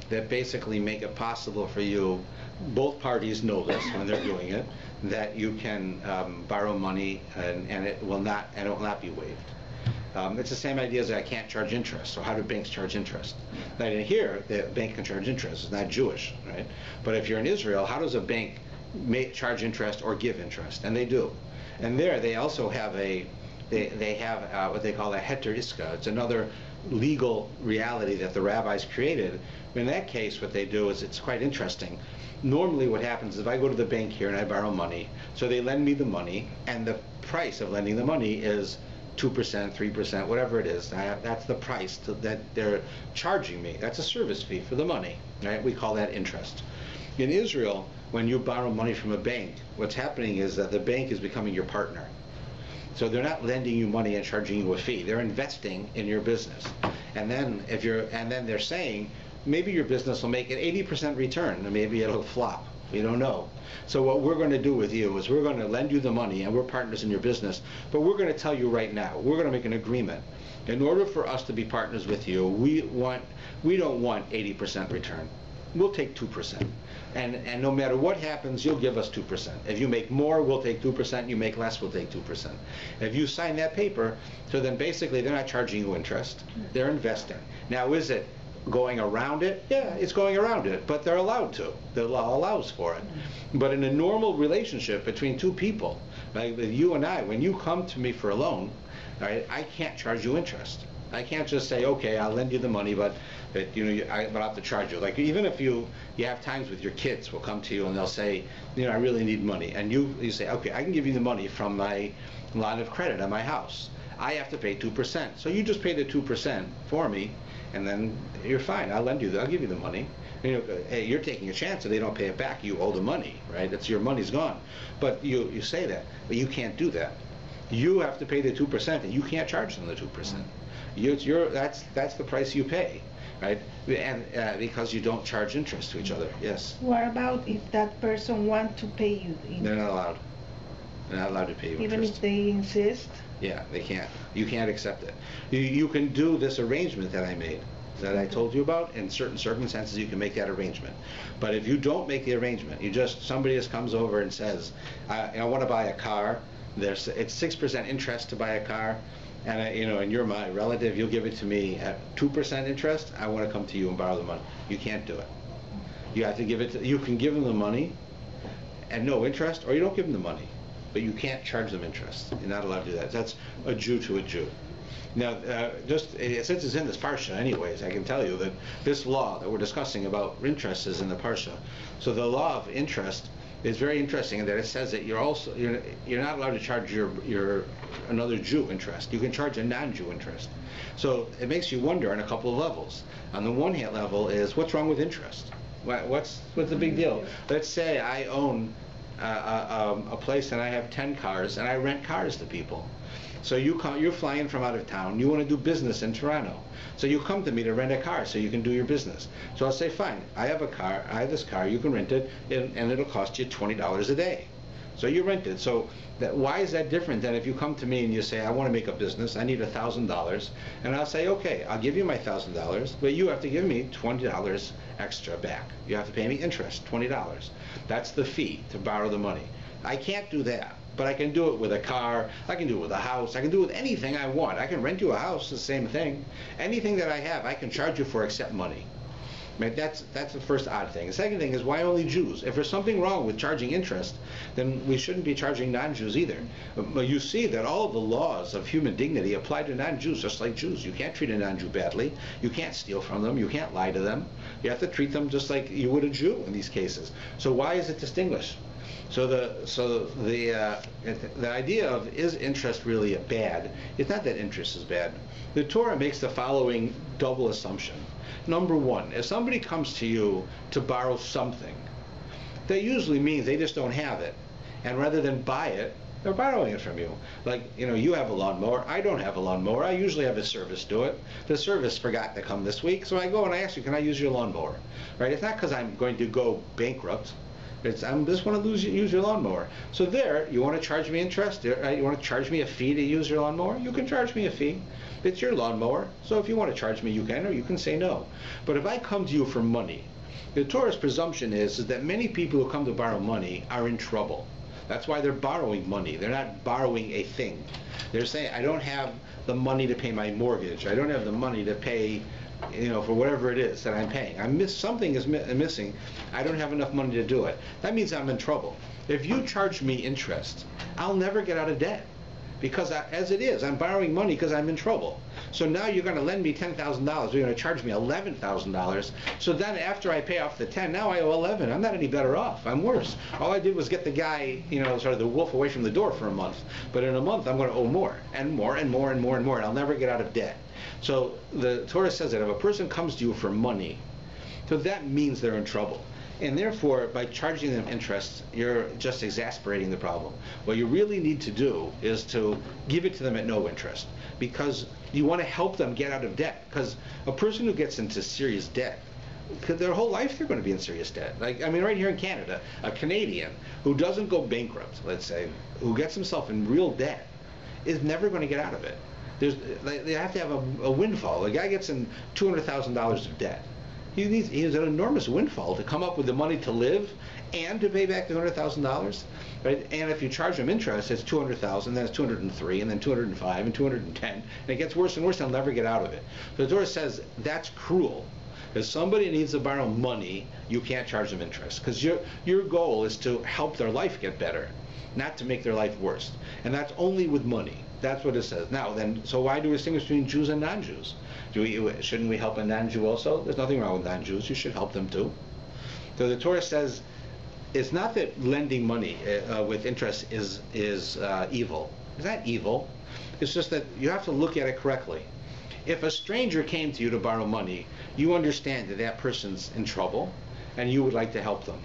that basically make it possible for you. Both parties know this when they're doing it, that you can borrow money and it will not be waived. It's the same idea as I can't charge interest. So how do banks charge interest? Now in here, the bank can charge interest. It's not Jewish, right? But if you're in Israel, how does a bank charge interest or give interest? And they do. And there they also have they have what they call a heter iska. It's another legal reality that the rabbis created. In that case, what they do is, it's quite interesting. Normally what happens is if I go to the bank here and I borrow money, so they lend me the money, and the price of lending the money is 2%, 3%, whatever it is. That's the price that they're charging me. That's a service fee for the money, right? We call that interest. In Israel, when you borrow money from a bank, what's happening is that the bank is becoming your partner. So they're not lending you money and charging you a fee. They're investing in your business. And then they're saying, maybe your business will make an 80% return, and maybe it'll flop. We don't know. So what we're going to do with you is we're going to lend you the money, and we're partners in your business, but we're going to tell you right now, we're going to make an agreement. In order for us to be partners with you, we don't want 80% return. We'll take 2%. And no matter what happens, you'll give us 2%. If you make more, we'll take 2%. You make less, we'll take 2%. If you sign that paper, so then basically they're not charging you interest. They're investing. Now, is it going around it? Yeah, it's going around it, but they're allowed to. The law allows for it. But in a normal relationship between two people, like with you and I, when you come to me for a loan, right, I can't charge you interest. I can't just say, okay, I'll lend you the money, but I'll have to charge you. Like even if you have times with your kids will come to you and they'll say, I really need money, and you say, okay, I can give you the money from my line of credit on my house. I have to pay 2%. So you just pay the 2% for me, and then you're fine. I'll lend you. I'll give you the money. Hey, you're taking a chance that they don't pay it back. You owe the money, right? That's your money's gone. But you say that, but you can't do that. You have to pay the 2%, and you can't charge them the 2%. That's the price you pay, right? And because you don't charge interest to each other. Yes. What about if that person wants to pay you? They're not allowed. They're not allowed to pay you Even interest. if they insist? Yeah, they can't. You can't accept it. You can do this arrangement that I made, that I told you about. In certain circumstances, you can make that arrangement. But if you don't make the arrangement, somebody just comes over and says, I want to buy a car. It's 6% interest to buy a car, and and you're my relative. You'll give it to me at 2% interest. I want to come to you and borrow the money. You can't do it. You have to give it. You can give them the money at no interest, or you don't give them the money. But you can't charge them interest. You're not allowed to do that. That's a Jew to a Jew. Now, since it's in this parsha anyways, I can tell you that this law that we're discussing about interest is in the parsha. So the law of interest is very interesting in that it says that you're not allowed to charge your another Jew interest. You can charge a non-Jew interest. So it makes you wonder on a couple of levels. On the one hand level is, what's wrong with interest? What's the big deal? Let's say I own a place and I have 10 cars and I rent cars to people. So you're flying from out of town, you want to do business in Toronto. So you come to me to rent a car so you can do your business. So I'll say, fine, I have this car, you can rent it, and it'll cost you $20 a day. So you rent it. So why is that different than if you come to me and you say, I want to make a business, I need $1,000, and I'll say, okay, I'll give you my $1,000, but you have to give me $20 extra back. You have to pay me interest, $20. That's the fee to borrow the money. I can't do that. But I can do it with a car, I can do it with a house, I can do it with anything I want. I can rent you a house, the same thing. Anything that I have, I can charge you for except money. Right? That's the first odd thing. The second thing is, why only Jews? If there's something wrong with charging interest, then we shouldn't be charging non-Jews either. But you see that all of the laws of human dignity apply to non-Jews just like Jews. You can't treat a non-Jew badly. You can't steal from them. You can't lie to them. You have to treat them just like you would a Jew in these cases. So why is it distinguished? So the idea of, is interest really bad? It's not that interest is bad. The Torah makes the following double assumption. Number one, if somebody comes to you to borrow something, that usually means they just don't have it, and rather than buy it, they're borrowing it from you. Like, you have a lawnmower, I don't have a lawnmower, I usually have a service do it. The service forgot to come this week, so I go and I ask you, can I use your lawnmower? Right? It's not because I'm going to go bankrupt. I just want to use your lawnmower. So there, you want to charge me interest? You want to charge me a fee to use your lawnmower? You can charge me a fee. It's your lawnmower. So if you want to charge me, you can, or you can say no. But if I come to you for money, the Torah's presumption is that many people who come to borrow money are in trouble. That's why they're borrowing money. They're not borrowing a thing. They're saying, I don't have the money to pay my mortgage. I don't have the money to pay for whatever it is that I'm paying. Something is missing. I don't have enough money to do it. That means I'm in trouble. If you charge me interest, I'll never get out of debt. Because as it is, I'm borrowing money because I'm in trouble. So now you're going to lend me $10,000. You're going to charge me $11,000. So then after I pay off the 10, now I owe 11. I'm not any better off. I'm worse. All I did was get the guy, sort of the wolf away from the door for a month. But in a month, I'm going to owe more and more and more and more and more, and I'll never get out of debt. So the Torah says that if a person comes to you for money, so that means they're in trouble. And therefore, by charging them interest, you're just exasperating the problem. What you really need to do is to give it to them at no interest, because you want to help them get out of debt. Because a person who gets into serious debt, their whole life they're going to be in serious debt. Right here in Canada, a Canadian who doesn't go bankrupt, let's say, who gets himself in real debt, is never going to get out of it. They have to have a windfall. The guy gets in $200,000 of debt. He has an enormous windfall to come up with the money to live and to pay back the $200,000, right? And if you charge him interest, it's $200,000, then it's 203, and then 205, and 210, and it gets worse and worse. He'll never get out of it. So the Torah says that's cruel. If somebody needs to borrow money, you can't charge them interest, because your goal is to help their life get better, not to make their life worse. And that's only with money. That's what it says. Now then, so why do we distinguish between Jews and non-Jews? Shouldn't we help a non-Jew also? There's nothing wrong with non-Jews. You should help them too. So the Torah says it's not that lending money with interest is evil. It's not evil. It's just that you have to look at it correctly. If a stranger came to you to borrow money, you understand that that person's in trouble, and you would like to help them.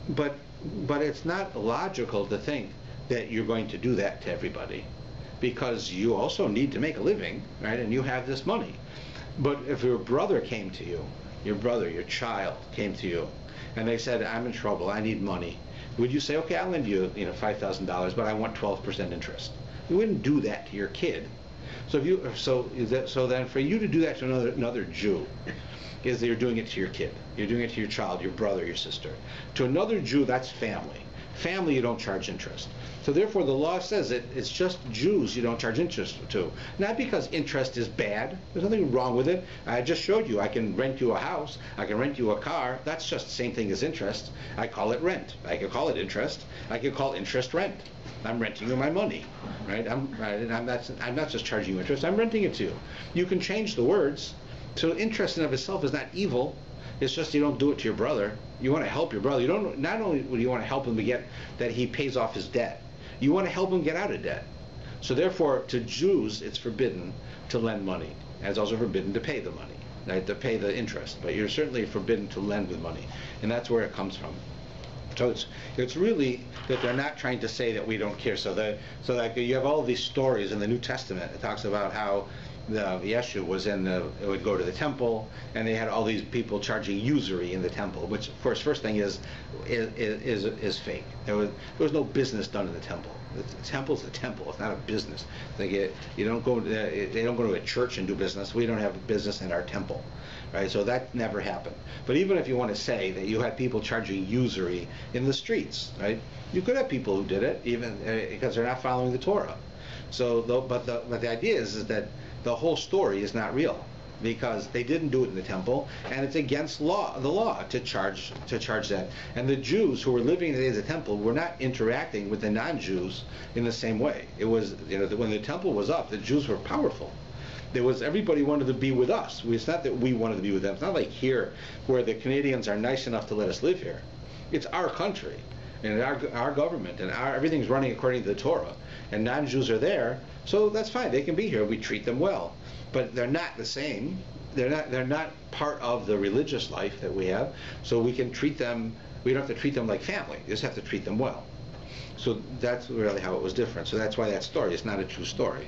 But it's not logical to think that you're going to do that to everybody, because you also need to make a living, right? And you have this money. But if your brother came to you, your child came to you, and they said, "I'm in trouble, I need money," would you say, "Okay, I'll lend you, $5,000, but I want 12% interest"? You wouldn't do that to your kid. So then for you to do that to another Jew, is that you're doing it to your kid. You're doing it to your child, your brother, your sister. To another Jew, that's family. Family, you don't charge interest. So therefore, the law says that it's just Jews you don't charge interest to. Not because interest is bad. There's nothing wrong with it. I just showed you. I can rent you a house. I can rent you a car. That's just the same thing as interest. I call it rent. I could call it interest. I could call interest rent. I'm renting you my money, right? I'm not just charging you interest. I'm renting it to you. You can change the words. So interest in of itself is not evil. It's just you don't do it to your brother. You want to help your brother. Not only do you want to help him to get that he pays off his debt, you want to help him get out of debt. So therefore, to Jews, it's forbidden to lend money. And it's also forbidden to pay the money, right? To pay the interest. But you're certainly forbidden to lend with money. And that's where it comes from. So it's really that they're not trying to say that we don't care. So that you have all these stories in the New Testament. It talks about how Yeshua would go to the temple, and they had all these people charging usury in the temple, which, of course, first thing is fake. There was no business done in the temple. The temple's a temple. It's not a business. They don't go to a church and do business. We don't have business in our temple, right? So that never happened. But even if you want to say that you had people charging usury in the streets, right? You could have people who did it, even because they're not following the Torah. So, but the idea is that the whole story is not real, because they didn't do it in the temple, and it's against the law to charge that. And the Jews who were living in the days of the temple were not interacting with the non-Jews in the same way. It was, when the temple was up, the Jews were powerful. Everybody wanted to be with us. It's not that we wanted to be with them. It's not like here where the Canadians are nice enough to let us live here. It's our country and our government, and everything's running according to the Torah, and non-Jews are there, so that's fine. They can be here. We treat them well, but they're not the same. They're not part of the religious life that we have. So we can treat them. We don't have to treat them like family. You just have to treat them well. So that's really how it was different. So that's why that story is not a true story.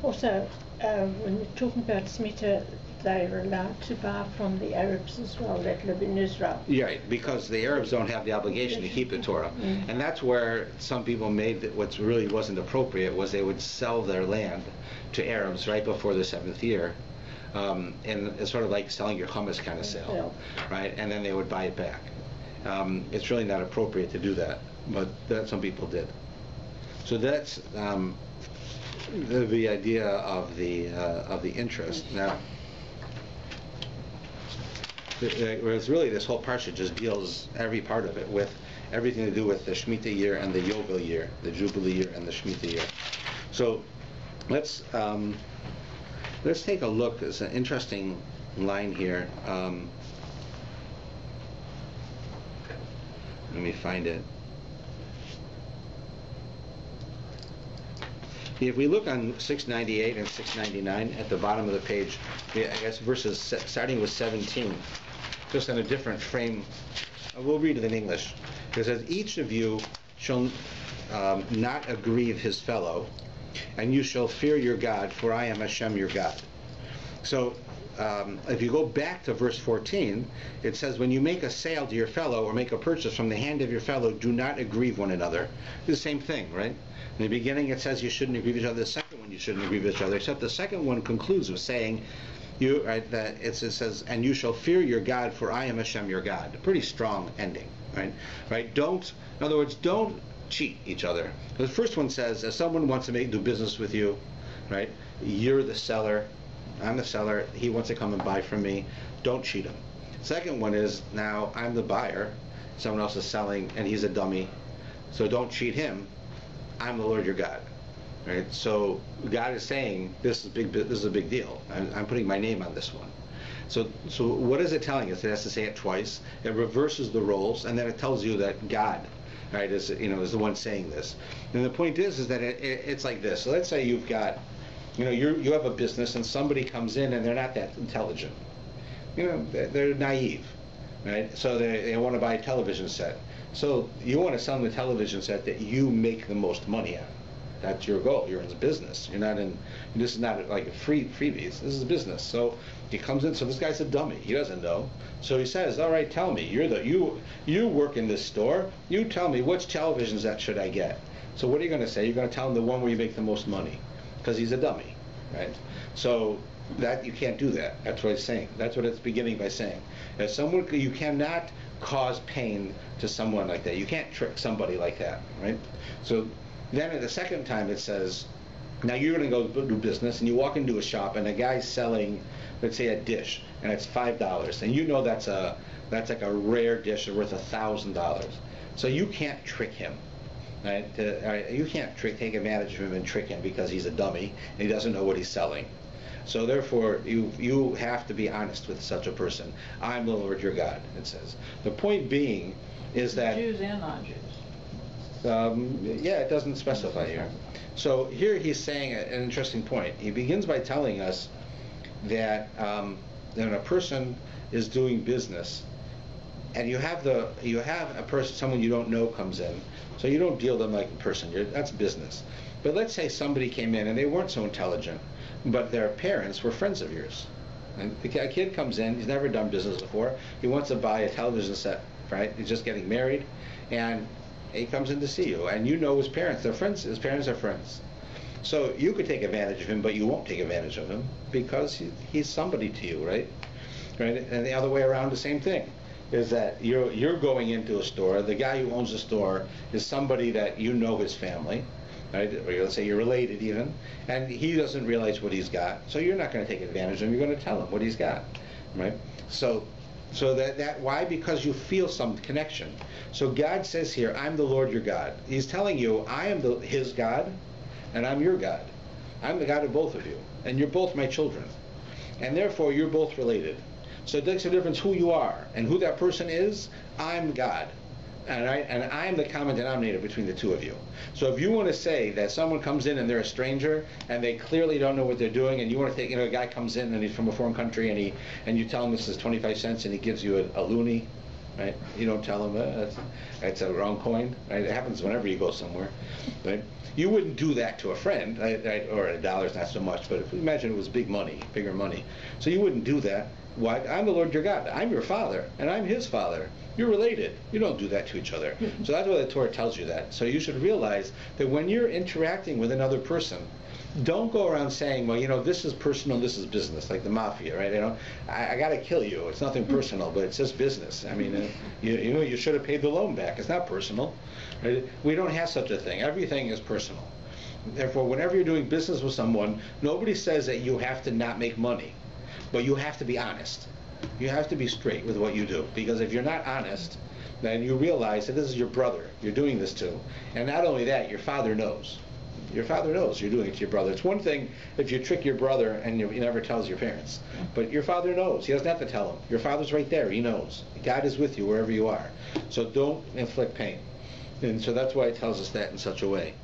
Also, when we're talking about Shemitah, they're allowed to buy from the Arabs as well that live in Israel. Yeah, right, because the Arabs don't have the obligation to keep the Torah. And that's where some people made that what really wasn't appropriate was they would sell their land to Arabs right before the 7th year. And it's sort of like selling your hummus kind of sale, right? And then they would buy it back. It's really not appropriate to do that, but some people did. So that's the idea of the interest. Now, whereas really this whole parsha just deals every part of it with everything to do with the Shemitah year and the Yovel year, the Jubilee year and the Shemitah year. So let's take a look. There's an interesting line here. Let me find it. If we look on 698 and 699 at the bottom of the page, I guess verses starting with 17, just in a different frame. We'll read it in English. It says, "Each of you shall not aggrieve his fellow, and you shall fear your God, for I am Hashem your God." So if you go back to verse 14, it says, when you make a sale to your fellow or make a purchase from the hand of your fellow, do not aggrieve one another. It's the same thing, right? In the beginning it says you shouldn't aggrieve each other. The second one you shouldn't aggrieve each other, except the second one concludes with saying, that it says, "And you shall fear your God, for I am Hashem your God." A pretty strong ending, right? In other words, don't cheat each other. The first one says, if someone wants to do business with you, right? You're the seller, I'm the seller, he wants to come and buy from me. Don't cheat him. Second one is, now I'm the buyer, someone else is selling, and he's a dummy, so don't cheat him. I'm the Lord your God. Right? So God is saying this is a big deal. I'm putting my name on this one. So what is it telling us? It has to say it twice. It reverses the roles, and then it tells you that God right? Is the one saying this. And the point is that it's like this. So let's say you've got, you have a business and somebody comes in and they're not that intelligent. They're naive, right? So they want to buy a television set. So you want to sell them a television set that you make the most money on. That's your goal. You're in the business. This is not like a freebies. This is a business. So he comes in. So this guy's a dummy. He doesn't know. So he says, "All right, tell me. You work in this store. You tell me which television set should I get." So what are you going to say? You're going to tell him the one where you make the most money, because he's a dummy, right? So that you can't do that. That's what it's saying. That's what it's beginning by saying. As someone, you cannot cause pain to someone like that. You can't trick somebody like that, right? So then at the second time it says, now you're going to go do business and you walk into a shop and a guy's selling, let's say, a dish and it's $5, and you know that's like a rare dish worth $1,000. So you can't trick him, right? You can't take advantage of him and trick him because he's a dummy and he doesn't know what he's selling. So therefore, you have to be honest with such a person. I'm the Lord your God, it says. The point being is that Jews and non-Jews. Yeah, it doesn't specify here. So here he's saying an interesting point. He begins by telling us that when a person is doing business, and you have a person, someone you don't know comes in, so you don't deal them like a person. That's business. But let's say somebody came in and they weren't so intelligent, but their parents were friends of yours. And a kid comes in, he's never done business before, he wants to buy a television set, right? He's just getting married, and he comes in to see you, and you know his parents, they're friends, his parents are friends. So you could take advantage of him, but you won't take advantage of him because he's somebody to you, right? Right? And the other way around, the same thing, is that you're going into a store, the guy who owns the store is somebody that you know his family, right? Or let's say you're related even, and he doesn't realize what he's got, so you're not going to take advantage of him, you're going to tell him what he's got, right? So that why? Because you feel some connection. So God says here, I'm the Lord your God. He's telling you, I am his God, and I'm your God. I'm the God of both of you, and you're both my children, and therefore you're both related. So it makes a difference who you are and who that person is. I'm God, and I'm the common denominator between the two of you. So if you want to say that someone comes in and they're a stranger and they clearly don't know what they're doing, and you want to take, a guy comes in and he's from a foreign country and you tell him this is 25 cents and he gives you a loonie, right? You don't tell him that's a wrong coin, right? It happens whenever you go somewhere, right? You wouldn't do that to a friend, right? Or $1's not so much, but if you imagine it was big money, bigger money, so you wouldn't do that. Why? I'm the Lord your God. I'm your father, and I'm his father. You're related. You don't do that to each other. So that's why the Torah tells you that. So you should realize that when you're interacting with another person, don't go around saying, well, this is personal, this is business, like the mafia, right? I got to kill you. It's nothing personal, but it's just business. I mean, you should have paid the loan back. It's not personal, right? We don't have such a thing. Everything is personal. Therefore, whenever you're doing business with someone, nobody says that you have to not make money. But you have to be honest. You have to be straight with what you do. Because if you're not honest, then you realize that this is your brother you're doing this to. And not only that, your father knows. Your father knows you're doing it to your brother. It's one thing if you trick your brother and he never tells your parents. But your father knows. He doesn't have to tell him. Your father's right there. He knows. God is with you wherever you are. So don't inflict pain. And so that's why it tells us that in such a way.